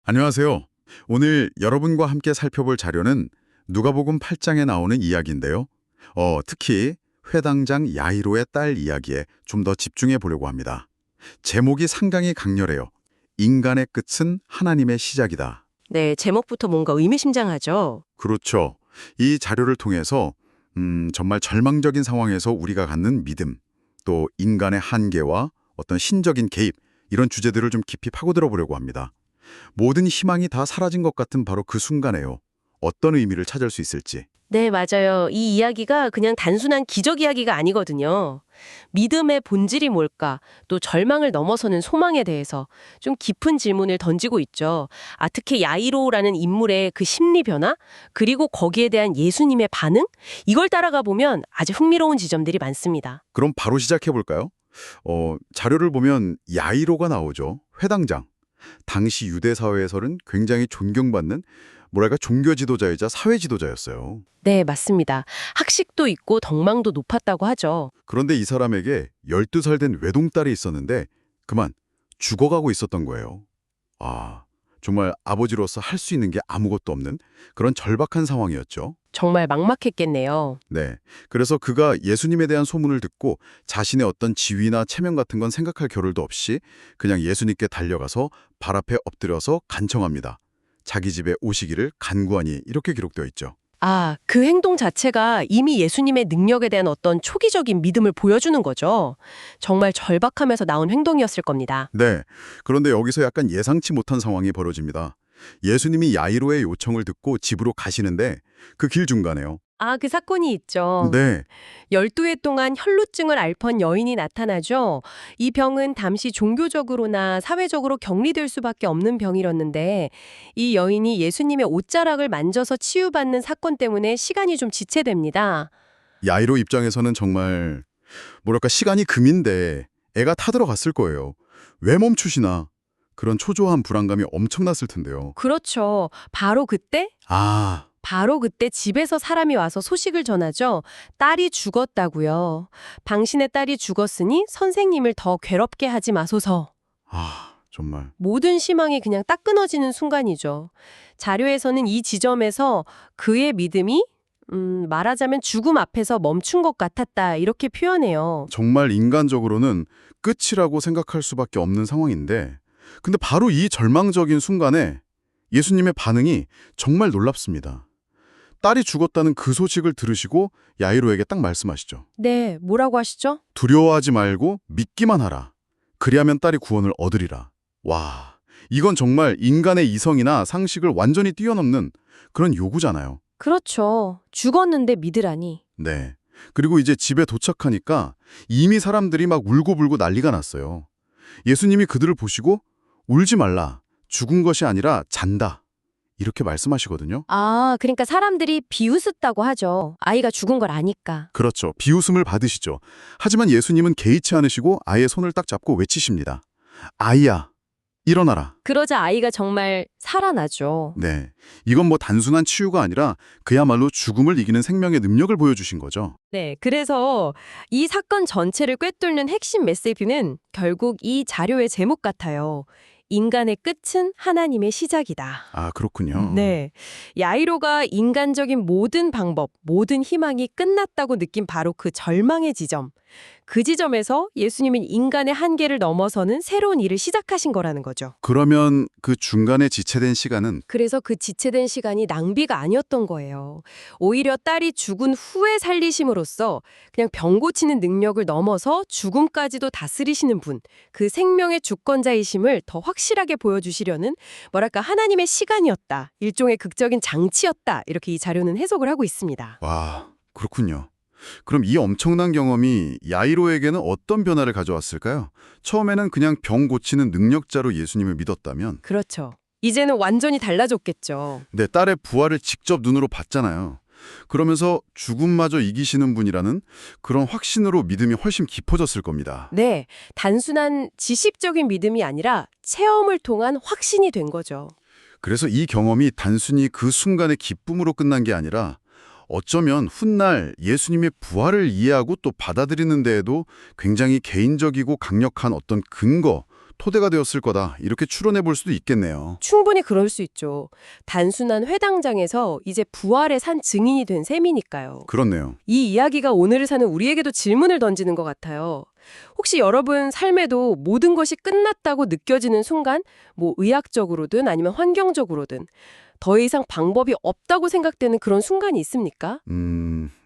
안녕하세요. 오늘 여러분과 함께 살펴볼 자료는 누가복음 8장에 나오는 이야기인데요. 특히 회당장 야이로의 딸 이야기에 좀 더 집중해 보려고 합니다. 제목이 상당히 강렬해요. 인간의 끝은 하나님의 시작이다. 네, 제목부터 뭔가 의미심장하죠. 그렇죠. 이 자료를 통해서 정말 절망적인 상황에서 우리가 갖는 믿음, 또 인간의 한계와 어떤 신적인 개입, 이런 주제들을 좀 깊이 파고들어 보려고 합니다. 모든 희망이 다 사라진 것 같은 바로 그 순간에요. 어떤 의미를 찾을 수 있을지. 네, 맞아요. 이 이야기가 그냥 단순한 기적 이야기가 아니거든요. 믿음의 본질이 뭘까, 또 절망을 넘어서는 소망에 대해서 좀 깊은 질문을 던지고 있죠. 특히 야이로라는 인물의 그 심리 변화, 그리고 거기에 대한 예수님의 반응? 이걸 따라가 보면 아주 흥미로운 지점들이 많습니다. 그럼 바로 시작해 볼까요? 자료를 보면 야이로가 나오죠. 회당장. 당시 유대 사회에서는 굉장히 존경받는 뭐랄까 종교 지도자이자 사회 지도자였어요. 네, 맞습니다. 학식도 있고 덕망도 높았다고 하죠. 그런데 이 사람에게 12살 된 외동딸이 있었는데 그만 죽어가고 있었던 거예요. 정말 아버지로서 할 수 있는 게 아무것도 없는 그런 절박한 상황이었죠. 정말 막막했겠네요. 네. 그래서 그가 예수님에 대한 소문을 듣고 자신의 어떤 지위나 체면 같은 건 생각할 겨를도 없이 그냥 예수님께 달려가서 발 앞에 엎드려서 간청합니다. 자기 집에 오시기를 간구하니 이렇게 기록되어 있죠. 그 행동 자체가 이미 예수님의 능력에 대한 어떤 초기적인 믿음을 보여주는 거죠. 정말 절박하면서 나온 행동이었을 겁니다. 네. 그런데 여기서 약간 예상치 못한 상황이 벌어집니다. 예수님이 야이로의 요청을 듣고 집으로 가시는데 그 길 중간에요. 그 사건이 있죠. 네. 12해 동안 혈루증을 앓던 여인이 나타나죠. 이 병은 잠시 종교적으로나 사회적으로 격리될 수밖에 없는 병이었는데 이 여인이 예수님의 옷자락을 만져서 치유받는 사건 때문에 시간이 좀 지체됩니다. 야이로 입장에서는 정말 뭐랄까 시간이 금인데 애가 타들어갔을 거예요. 왜 멈추시나? 그런 초조한 불안감이 엄청났을 텐데요. 그렇죠. 바로 그때 집에서 사람이 와서 소식을 전하죠. 딸이 죽었다고요. 당신의 딸이 죽었으니 선생님을 더 괴롭게 하지 마소서. 정말. 모든 희망이 그냥 딱 끊어지는 순간이죠. 자료에서는 이 지점에서 그의 믿음이 말하자면 죽음 앞에서 멈춘 것 같았다 이렇게 표현해요. 정말 인간적으로는 끝이라고 생각할 수밖에 없는 상황인데 근데 바로 이 절망적인 순간에 예수님의 반응이 정말 놀랍습니다. 딸이 죽었다는 그 소식을 들으시고 야이로에게 딱 말씀하시죠. 네, 뭐라고 하시죠? 두려워하지 말고 믿기만 하라. 그리하면 딸이 구원을 얻으리라. 와, 이건 정말 인간의 이성이나 상식을 완전히 뛰어넘는 그런 요구잖아요. 그렇죠. 죽었는데 믿으라니. 네. 그리고 이제 집에 도착하니까 이미 사람들이 막 울고불고 난리가 났어요. 예수님이 그들을 보시고 울지 말라. 죽은 것이 아니라 잔다. 이렇게 말씀하시거든요. 그러니까 사람들이 비웃었다고 하죠. 아이가 죽은 걸 아니까. 그렇죠. 비웃음을 받으시죠. 하지만 예수님은 개의치 않으시고 아이의 손을 딱 잡고 외치십니다. 아이야, 일어나라. 그러자 아이가 정말 살아나죠. 네. 이건 뭐 단순한 치유가 아니라 그야말로 죽음을 이기는 생명의 능력을 보여주신 거죠. 네, 그래서 이 사건 전체를 꿰뚫는 핵심 메시지는 결국 이 자료의 제목 같아요. 인간의 끝은 하나님의 시작이다. 그렇군요. 네. 야이로가 인간적인 모든 방법, 모든 희망이 끝났다고 느낀 바로 그 절망의 지점. 그 지점에서 예수님은 인간의 한계를 넘어서는 새로운 일을 시작하신 거라는 거죠. 그러면 그 중간에 지체된 시간은 그래서 그 지체된 시간이 낭비가 아니었던 거예요. 오히려 딸이 죽은 후에 살리심으로써 그냥 병 고치는 능력을 넘어서 죽음까지도 다스리시는 분, 그 생명의 주권자이심을 더 확실하게 보여주시려는 뭐랄까 하나님의 시간이었다. 일종의 극적인 장치였다. 이렇게 이 자료는 해석을 하고 있습니다. 와, 그렇군요. 그럼 이 엄청난 경험이 야이로에게는 어떤 변화를 가져왔을까요? 처음에는 그냥 병 고치는 능력자로 예수님을 믿었다면 그렇죠. 이제는 완전히 달라졌겠죠. 내 딸의 부활을 직접 눈으로 봤잖아요. 그러면서 죽음마저 이기시는 분이라는 그런 확신으로 믿음이 훨씬 깊어졌을 겁니다. 네, 단순한 지식적인 믿음이 아니라 체험을 통한 확신이 된 거죠. 그래서 이 경험이 단순히 그 순간의 기쁨으로 끝난 게 아니라 어쩌면 훗날 예수님의 부활을 이해하고 또 받아들이는 데에도 굉장히 개인적이고 강력한 어떤 근거 토대가 되었을 거다. 이렇게 추론해 볼 수도 있겠네요. 충분히 그럴 수 있죠. 단순한 회당장에서 이제 부활의 산 증인이 된 셈이니까요. 그렇네요. 이 이야기가 오늘을 사는 우리에게도 질문을 던지는 것 같아요. 혹시 여러분 삶에도 모든 것이 끝났다고 느껴지는 순간, 뭐 의학적으로든 아니면 환경적으로든 더 이상 방법이 없다고 생각되는 그런 순간이 있습니까?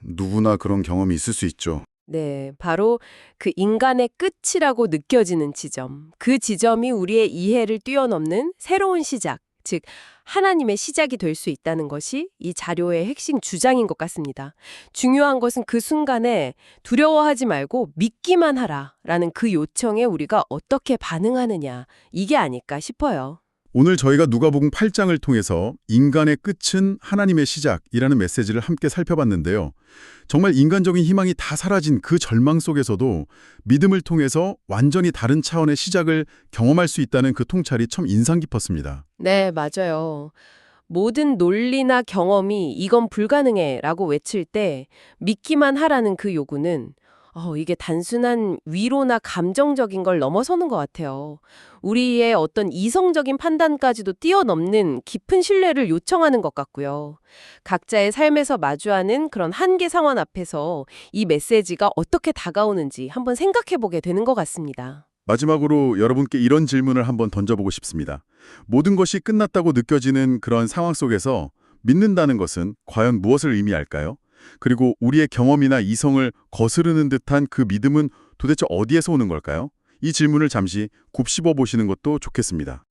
누구나 그런 경험이 있을 수 있죠. 네, 바로 그 인간의 끝이라고 느껴지는 지점. 그 지점이 우리의 이해를 뛰어넘는 새로운 시작, 즉 하나님의 시작이 될 수 있다는 것이 이 자료의 핵심 주장인 것 같습니다. 중요한 것은 그 순간에 두려워하지 말고 믿기만 하라라는 그 요청에 우리가 어떻게 반응하느냐, 이게 아닐까 싶어요. 오늘 저희가 누가복음 8장을 통해서 인간의 끝은 하나님의 시작이라는 메시지를 함께 살펴봤는데요. 정말 인간적인 희망이 다 사라진 그 절망 속에서도 믿음을 통해서 완전히 다른 차원의 시작을 경험할 수 있다는 그 통찰이 참 인상 깊었습니다. 네, 맞아요. 모든 논리나 경험이 이건 불가능해라고 외칠 때 믿기만 하라는 그 요구는 이게 단순한 위로나 감정적인 걸 넘어서는 것 같아요. 우리의 어떤 이성적인 판단까지도 뛰어넘는 깊은 신뢰를 요청하는 것 같고요. 각자의 삶에서 마주하는 그런 한계 상황 앞에서 이 메시지가 어떻게 다가오는지 한번 생각해 보게 되는 것 같습니다. 마지막으로 여러분께 이런 질문을 한번 던져보고 싶습니다. 모든 것이 끝났다고 느껴지는 그런 상황 속에서 믿는다는 것은 과연 무엇을 의미할까요? 그리고 우리의 경험이나 이성을 거스르는 듯한 그 믿음은 도대체 어디에서 오는 걸까요? 이 질문을 잠시 곱씹어 보시는 것도 좋겠습니다.